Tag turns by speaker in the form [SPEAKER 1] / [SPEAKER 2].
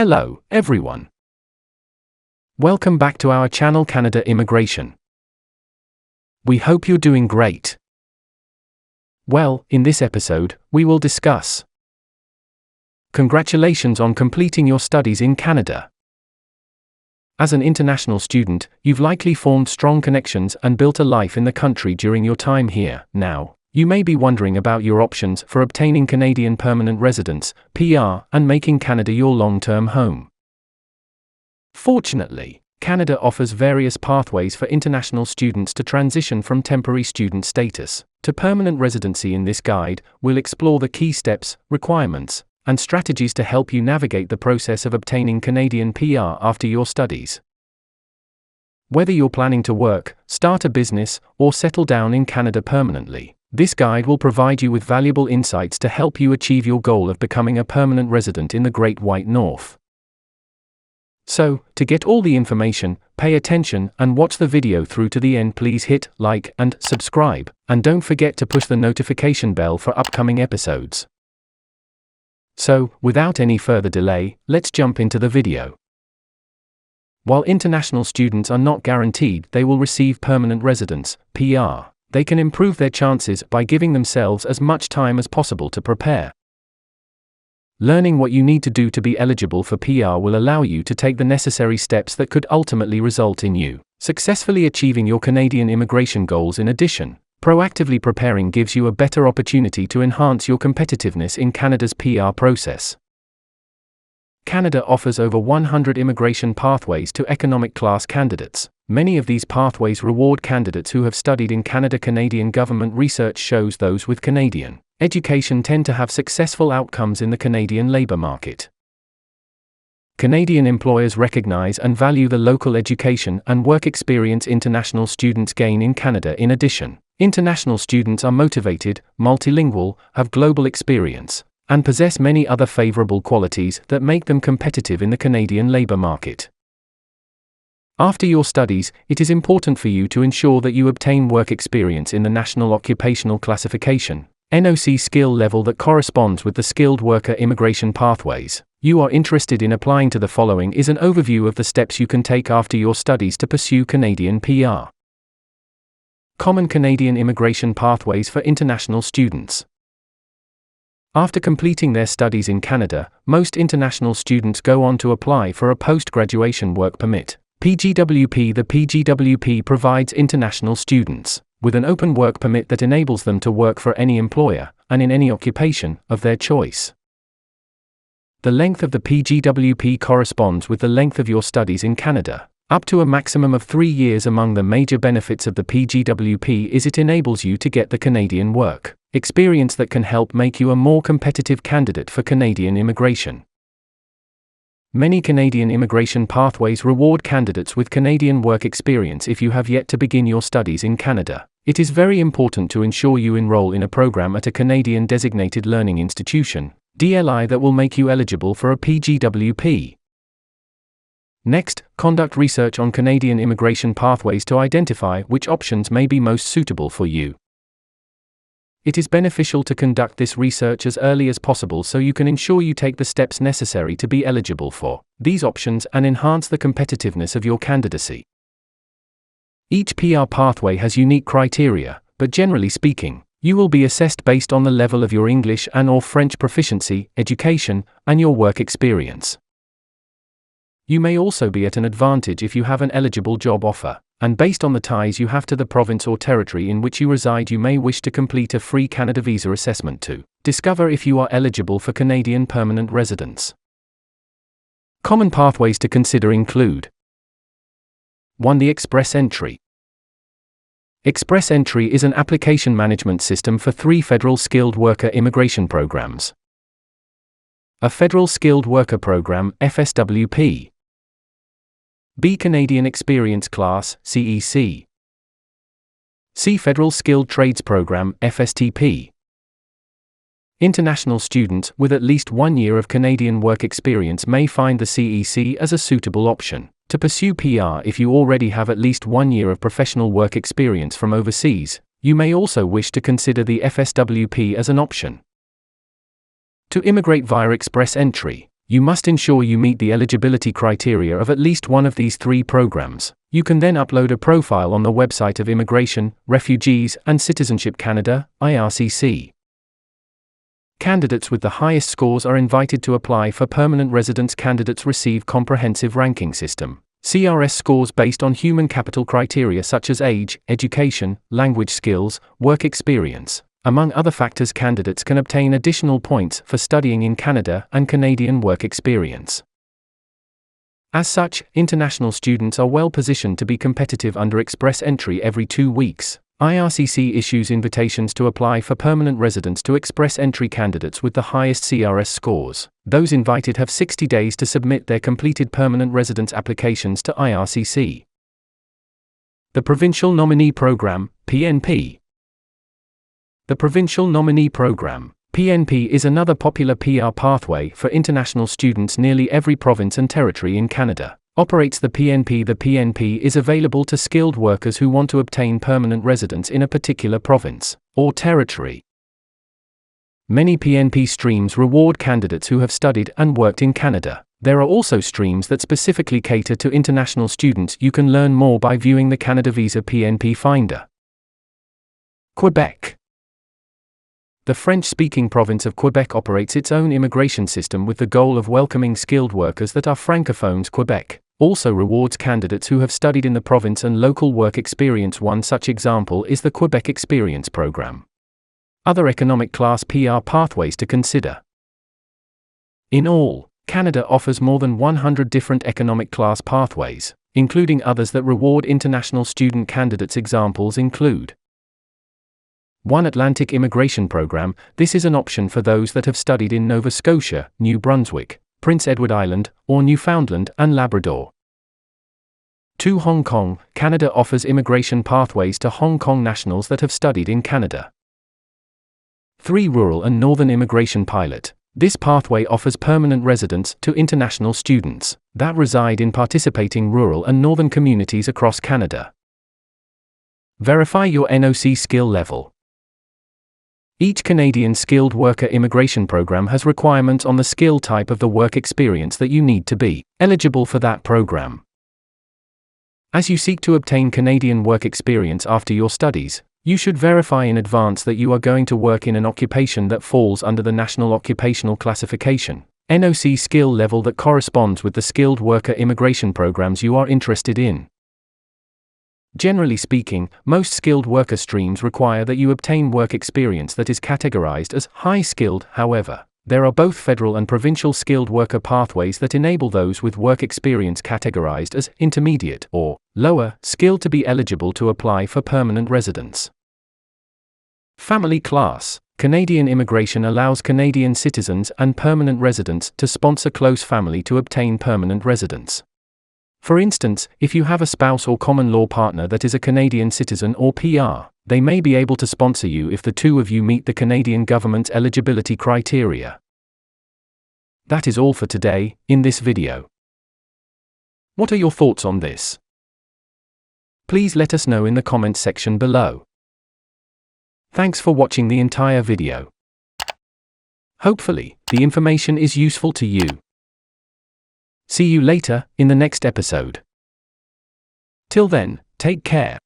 [SPEAKER 1] Hello, everyone. Welcome back to our channel Canada Immigration. We hope you're doing great. Well, in this episode, we will discuss. Congratulations on completing your studies in Canada. As an international student, you've likely formed strong connections and built a life in the country during your time here. Now, you may be wondering about your options for obtaining Canadian permanent residence, PR, and making Canada your long-term home. Fortunately, Canada offers various pathways for international students to transition from temporary student status to permanent residency. In this guide, we'll explore the key steps, requirements, and strategies to help you navigate the process of obtaining Canadian PR after your studies. Whether you're planning to work, start a business, or settle down in Canada permanently, this guide will provide you with valuable insights to help you achieve your goal of becoming a permanent resident in the Great White North. So, to get all the information, pay attention and watch the video through to the end. Please hit like and subscribe, and don't forget to push the notification bell for upcoming episodes. So, without any further delay, let's jump into the video. While international students are not guaranteed they will receive permanent residence, PR, they can improve their chances by giving themselves as much time as possible to prepare. Learning what you need to do to be eligible for PR will allow you to take the necessary steps that could ultimately result in you successfully achieving your Canadian immigration goals. In addition, proactively preparing gives you a better opportunity to enhance your competitiveness in Canada's PR process. Canada offers over 100 immigration pathways to economic class candidates. Many of these pathways reward candidates who have studied in Canada. Canadian government research shows those with Canadian education tend to have successful outcomes in the Canadian labour market. Canadian employers recognize and value the local education and work experience international students gain in Canada. In addition, international students are motivated, multilingual, have global experience, and possess many other favourable qualities that make them competitive in the Canadian labour market. After your studies, it is important for you to ensure that you obtain work experience in the National Occupational Classification (NOC) skill level that corresponds with the skilled worker immigration pathways. You are interested in applying to the following is an overview of the steps you can take after your studies to pursue Canadian PR. Common Canadian immigration pathways for international students. After completing their studies in Canada, most international students go on to apply for a post-graduation work permit, PGWP. The PGWP provides international students with an open work permit that enables them to work for any employer, and in any occupation, of their choice. The length of the PGWP corresponds with the length of your studies in Canada, up to a maximum of 3 years. Among the major benefits of the PGWP is it enables you to get the Canadian work experience that can help make you a more competitive candidate for Canadian immigration. Many Canadian immigration pathways reward candidates with Canadian work experience. If you have yet to begin your studies in Canada, it is very important to ensure you enroll in a program at a Canadian Designated Learning Institution (DLI) that will make you eligible for a PGWP. Next, conduct research on Canadian immigration pathways to identify which options may be most suitable for you. It is beneficial to conduct this research as early as possible so you can ensure you take the steps necessary to be eligible for these options and enhance the competitiveness of your candidacy. Each PR pathway has unique criteria, but generally speaking, you will be assessed based on the level of your English and/or French proficiency, education, and your work experience. You may also be at an advantage if you have an eligible job offer, and based on the ties you have to the province or territory in which you reside, you may wish to complete a free Canada visa assessment to discover if you are eligible for Canadian permanent residence. Common pathways to consider include 1. The Express Entry. Express Entry is an application management system for 3 federal skilled worker immigration programs. A Federal Skilled Worker Program, FSWP. B. Canadian Experience Class, CEC. C. Federal Skilled Trades Program, FSTP. International students with at least 1 year of Canadian work experience may find the CEC as a suitable option to pursue PR. If you already have at least 1 year of professional work experience from overseas, you may also wish to consider the FSWP as an option. To immigrate via Express Entry, You must ensure you meet the eligibility criteria of at least one of these 3 programs. You can then upload a profile on the website of Immigration, Refugees and Citizenship Canada, IRCC. Candidates with the highest scores are invited to apply for permanent residence. Candidates receive comprehensive ranking system, CRS scores based on human capital criteria such as age, education, language skills, work experience. Among other factors, candidates can obtain additional points for studying in Canada and Canadian work experience. As such, international students are well positioned to be competitive under express entry. Every 2 weeks, IRCC issues invitations to apply for permanent residence to express entry candidates with the highest CRS scores. Those invited have 60 days to submit their completed permanent residence applications to IRCC. The Provincial Nominee Program, PNP. The Provincial Nominee Program, PNP, is another popular PR pathway for international students. Nearly every province and territory in Canada operates the PNP. The PNP is available to skilled workers who want to obtain permanent residence in a particular province or territory. Many PNP streams reward candidates who have studied and worked in Canada. There are also streams that specifically cater to international students. You can learn more by viewing the Canada Visa PNP Finder. Quebec. The French-speaking province of Quebec operates its own immigration system with the goal of welcoming skilled workers that are francophones. Quebec also rewards candidates who have studied in the province and local work experience. One such example is the Quebec Experience Program. Other economic class PR pathways to consider. In all, Canada offers more than 100 different economic class pathways, including others that reward international student candidates. Examples include: 1. Atlantic Immigration Program. This is an option for those that have studied in Nova Scotia, New Brunswick, Prince Edward Island, or Newfoundland and Labrador. 2. Hong Kong. Canada offers immigration pathways to Hong Kong nationals that have studied in Canada. 3. Rural and Northern Immigration Pilot. This pathway offers permanent residence to international students that reside in participating rural and northern communities across Canada. Verify your NOC skill level. Each Canadian skilled worker immigration program has requirements on the skill type of the work experience that you need to be eligible for that program. As you seek to obtain Canadian work experience after your studies, you should verify in advance that you are going to work in an occupation that falls under the National Occupational Classification (NOC) skill level that corresponds with the skilled worker immigration programs you are interested in. Generally speaking, most skilled worker streams require that you obtain work experience that is categorized as high-skilled. However, there are both federal and provincial skilled worker pathways that enable those with work experience categorized as intermediate or lower skilled to be eligible to apply for permanent residence. Family class. Canadian immigration allows Canadian citizens and permanent residents to sponsor close family to obtain permanent residence. For instance, if you have a spouse or common law partner that is a Canadian citizen or PR, they may be able to sponsor you if the two of you meet the Canadian government's eligibility criteria. That is all for today, in this video. What are your thoughts on this? Please let us know in the comments section below. Thanks for watching the entire video. Hopefully, the information is useful to you. See you later, in the next episode. Till then, take care.